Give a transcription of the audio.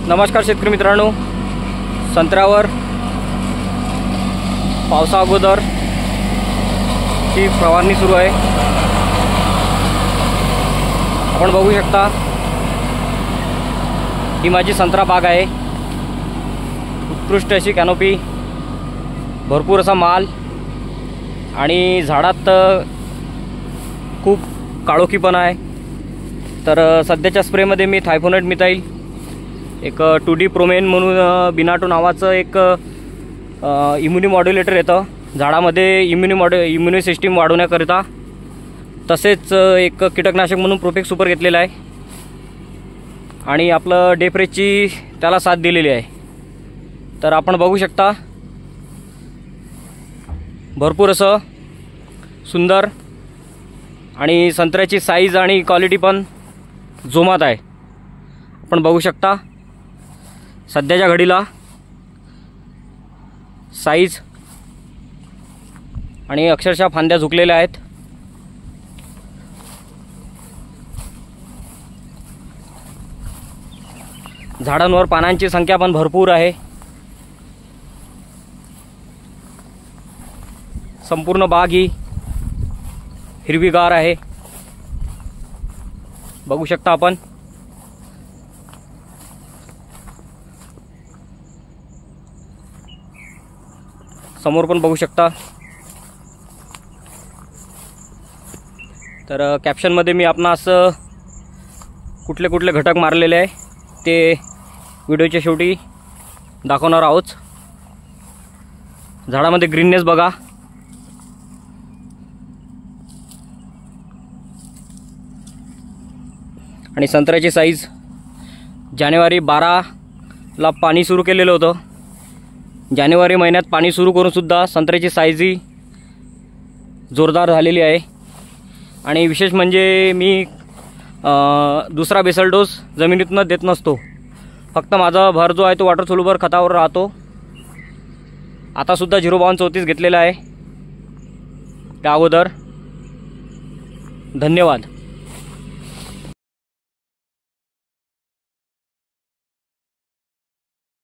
नमस्कार शेतकरी मित्रांनो, संत्र्यावर पावसा अगोदर ची फवारणी सुरू आहे। आपण बघू शकता ही माझी संत्रा बाग आहे। उत्कृष्ट अशी कॅनोपी, भरपूर असा माल आणि झाडात खूप काळोखीपणा आहे। तर सध्याच्या स्प्रेमध्ये मी थायफोनेट मिथाइल, एक 2D प्रोमेन म्हणून बिनाटो नावाचं एक इम्युनी मॉड्युलेटर येतं झाडामध्ये इम्युनी सिस्टीम वाढवण्याकरिता। तसेच एक कीटकनाशक म्हणून प्रोफेक्स सुपर घेतलेला आहे आणि आपलं डेप्रेसची त्याला साथ दिलेली आहे। तर आपण बघू शकता भरपूर असं सुंदर आणि संत्र्याची साईज आणि क्वालिटी पण जोमात आहे। आपण बघू शकता सध्याच्या घडीला साईज आणि अक्षरशः फांद्या झुकलेल्या आहेत। झाडांवर पानांची संख्या पण भरपूर आहे। संपूर्ण बाग ही हिरवीगार आहे, बघू शकता आपण। समोर पण बघू शकता। तर कॅप्शनमध्ये मी आपणास कुठले कुठले घटक मारलेले आहे ते व्हिडिओच्या शेवटी दाखवणार आहोत। झाडामध्ये ग्रीननेस बघा, आणि संत्र्याची साईज जानेवारी 12ला पाणी सुरू केलेलं होतं। जानेवारी महिन्यात पाणी सुरू करून सुद्धा संत्र्याची साईज ही जोरदार झालेली आहे। आणि विशेष म्हणजे मी दुसरा बेसल डोस जमिनीतून देत नसतो, फक्त माझा भर जो आहे तो वॉटर सोल्युबल खतावर राहतो। आता सुद्धा 05234 घेतलेला आहे त्या अगोदर। धन्यवाद।